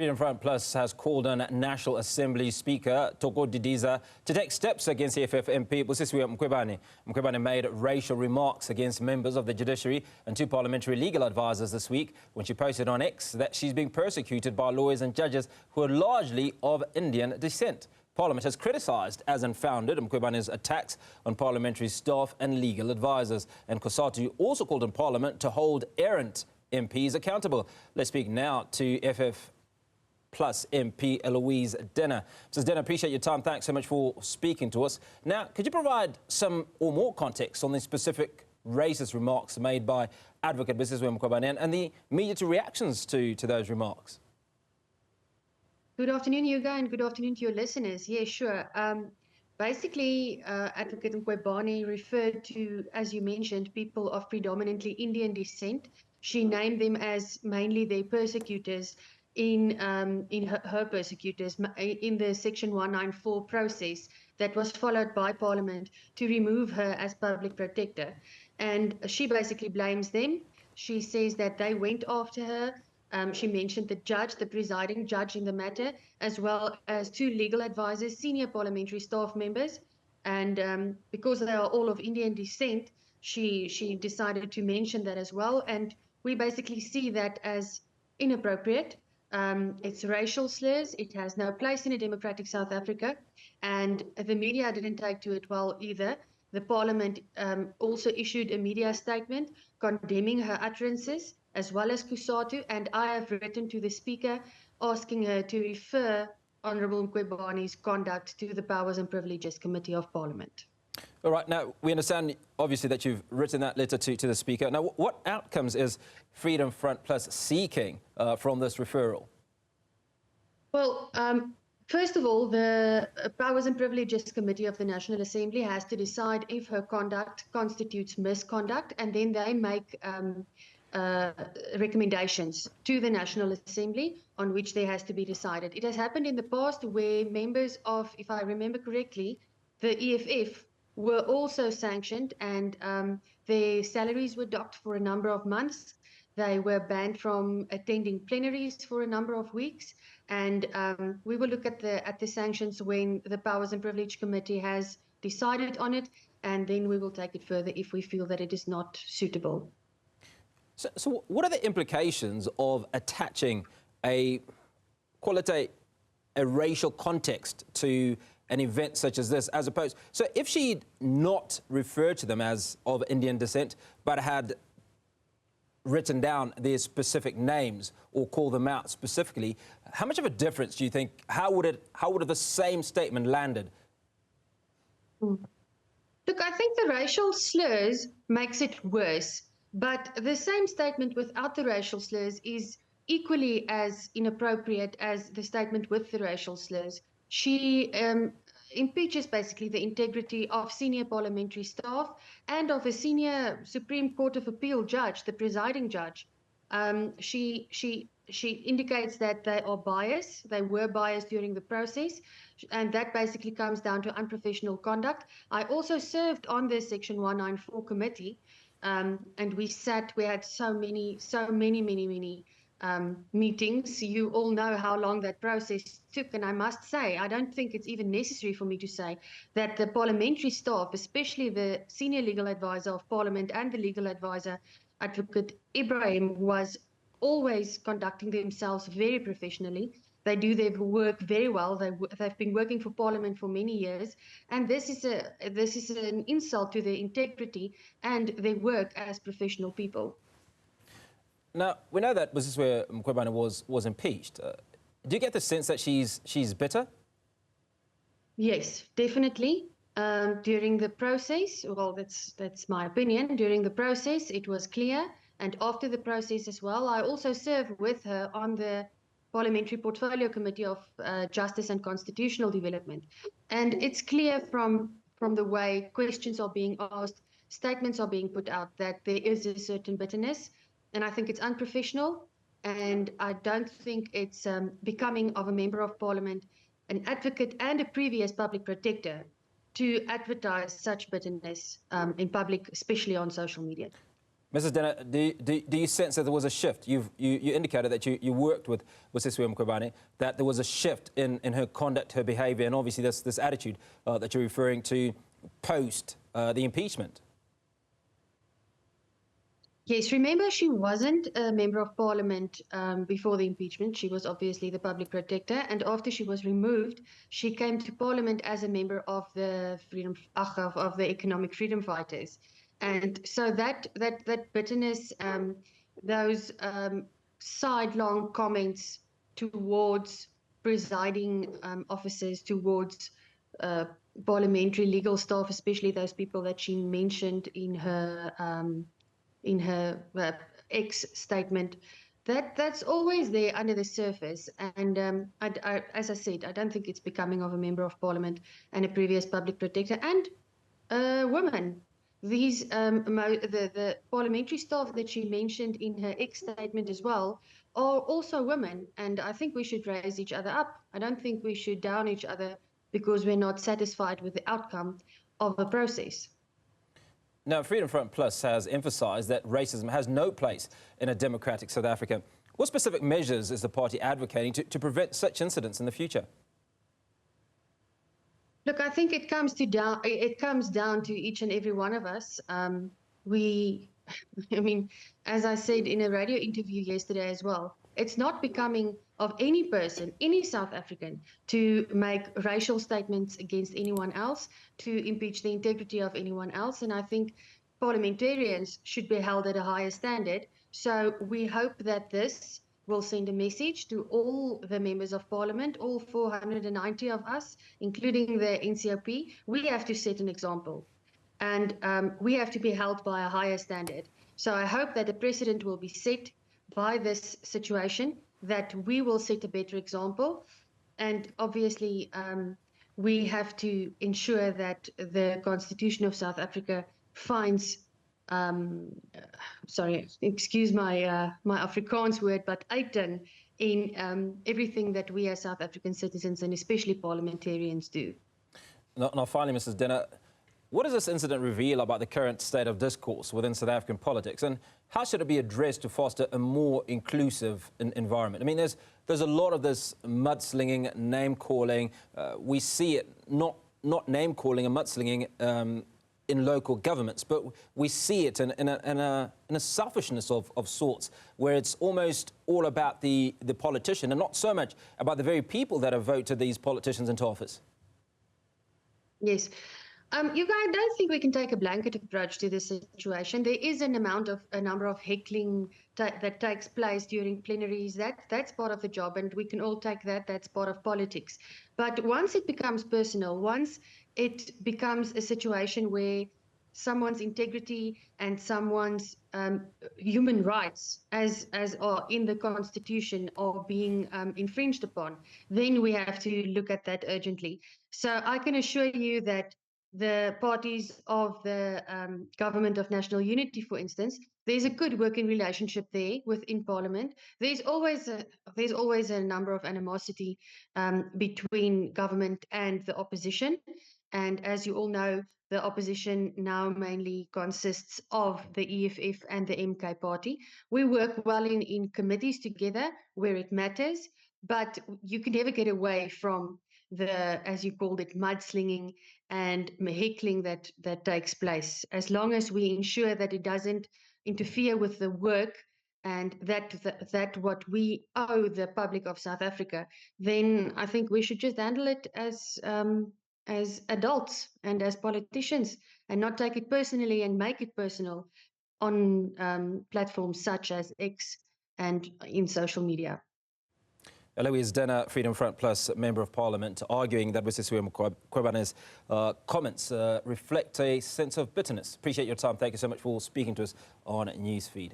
Freedom Front Plus has called on National Assembly Speaker Thoko Didiza to take steps against EFF MP Busisiwe Mkhwebane. Mkhwebane made racial remarks against members of the judiciary and two parliamentary legal advisors this week when she posted on X that she's being persecuted by lawyers and judges who are largely of Indian descent. Parliament has criticised as unfounded Mkhwebane's attacks on parliamentary staff and legal advisors. And COSATU also called on Parliament to hold errant MPs accountable. Let's speak now to EFF Plus MP Heloise Denner. Mrs. Denner, appreciate your time. Thanks so much for speaking to us. Now, could you provide some or more context on the specific racist remarks made by Advocate Busisiwe Mkhwebane and the immediate reactions to those remarks? Good afternoon, Hugo, and good afternoon to your listeners. Yeah, sure. Basically, Advocate Mkhwebane referred to, as you mentioned, people of predominantly Indian descent. She named them as mainly their persecutors in her persecutors in the Section 194 process that was followed by Parliament to remove her as public protector. And she basically blames them. She says that they went after her. She mentioned the judge, the presiding judge in the matter, as well as two legal advisors, senior parliamentary staff members. And because they are all of Indian descent, she decided to mention that as well. And we basically see that as inappropriate. It's racial slurs. It has no place in a democratic South Africa. And the media didn't take to it well either. The Parliament also issued a media statement condemning her utterances, as well as COSATU, and I have written to the Speaker asking her to refer Honourable Mkhwebane's conduct to the Powers and Privileges Committee of Parliament. All right, now we understand obviously that you've written that letter to the Speaker. Now, what outcomes is Freedom Front Plus seeking from this referral? Well, first of all, the Powers and Privileges Committee of the National Assembly has to decide if her conduct constitutes misconduct, and then they make recommendations to the National Assembly on which there has to be decided. It has happened in the past where members of, if I remember correctly, the EFF were also sanctioned, and their salaries were docked for a number of months. They were banned from attending plenaries for a number of weeks, and we will look at the sanctions when the Powers and Privilege Committee has decided on it, and then we will take it further if we feel that it is not suitable. So what are the implications of attaching call it a racial context to an event such as this, as opposed... So if she'd not referred to them as of Indian descent, but had written down their specific names or called them out specifically, how much of a difference do you think, how would the same statement landed? Look, I think the racial slurs makes it worse. But the same statement without the racial slurs is equally as inappropriate as the statement with the racial slurs. She impeaches basically the integrity of senior parliamentary staff and of a senior Supreme Court of Appeal judge, the presiding judge. She indicates that they are biased. They were biased during the process, and that basically comes down to unprofessional conduct. I also served on the Section 194 committee. And we had so many meetings. You all know how long that process took. And I must say, I don't think it's even necessary for me to say that the parliamentary staff, especially the senior legal advisor of Parliament and the legal advisor, Advocate Ibrahim, was always conducting themselves very professionally. They do their work very well. They've been working for Parliament for many years, and this is an insult to their integrity and their work as professional people. Now, we know that Busisiwe Mkhwebane was impeached. Do you get the sense that she's bitter? Yes, definitely. During the process, well, that's my opinion. During the process, it was clear, and after the process as well. I also served with her on the Parliamentary Portfolio Committee of Justice and Constitutional Development. And it's clear from the way questions are being asked, statements are being put out, that there is a certain bitterness. And I think it's unprofessional. And I don't think it's becoming of a member of Parliament, an advocate and a previous public protector, to advertise such bitterness in public, especially on social media. Mrs. Dena, do you sense that there was a shift? You indicated that you worked with Busisiwe Mkhwebane, that there was a shift in her conduct, her behaviour, and obviously this attitude that you're referring to post the impeachment. Yes, remember she wasn't a member of parliament before the impeachment. She was obviously the public protector, and after she was removed, she came to parliament as a member of the of the economic freedom fighters. And so that bitterness, those sidelong comments towards presiding officers, towards parliamentary legal staff, especially those people that she mentioned in her X statement, that's always there under the surface. And as I said, I don't think it's becoming of a member of parliament and a previous public protector and women. These the parliamentary staff that she mentioned in her X statement as well are also women, and I think we should raise each other up. I don't think we should down each other because we're not satisfied with the outcome of a process. Now, Freedom Front Plus has emphasised that racism has no place in a democratic South Africa. What specific measures is the party advocating to prevent such incidents in the future? Look, I think it comes down to each and every one of us. I mean, as I said in a radio interview yesterday as well, it's not becoming of any person, any South African, to make racial statements against anyone else, to impeach the integrity of anyone else. And I think parliamentarians should be held at a higher standard. So we hope that this will send a message to all the members of parliament, all 490 of us, including the NCOP. We have to set an example, and we have to be held by a higher standard. So I hope that a precedent will be set by this situation, that we will set a better example. And obviously, we have to ensure that the Constitution of South Africa finds sorry, excuse my my Afrikaans word, but uiting in everything that we as South African citizens and especially parliamentarians do. Now finally, Mrs. Dena, what does this incident reveal about the current state of discourse within South African politics, and how should it be addressed to foster a more inclusive environment? I mean, there's a lot of this mudslinging, name-calling. We see it not name-calling and mudslinging in local governments, but we see it in a selfishness of sorts, where it's almost all about the politician and not so much about the very people that have voted these politicians into office. Yes. You guys, I don't think we can take a blanket approach to this situation. There is a number of heckling that takes place during plenaries. That's part of the job, and we can all take that. That's part of politics. But once it becomes personal, once it becomes a situation where someone's integrity and someone's human rights, as are in the Constitution, are being infringed upon, then we have to look at that urgently. So I can assure you that the parties of the Government of National Unity, for instance, there's a good working relationship there within Parliament. There's always a number of animosity between government and the opposition. And as you all know, the opposition now mainly consists of the EFF and the MK party. We work well in committees together where it matters, but you can never get away from the, as you called it, mudslinging and heckling that takes place, as long as we ensure that it doesn't interfere with the work and that what we owe the public of South Africa, then I think we should just handle it as adults and as politicians, and not take it personally and make it personal on platforms such as X and in social media. Heloise Dena, Freedom Front Plus Member of Parliament, arguing that Busisiwe Mkhwebane's comments reflect a sense of bitterness. Appreciate your time. Thank you so much for speaking to us on Newsfeed.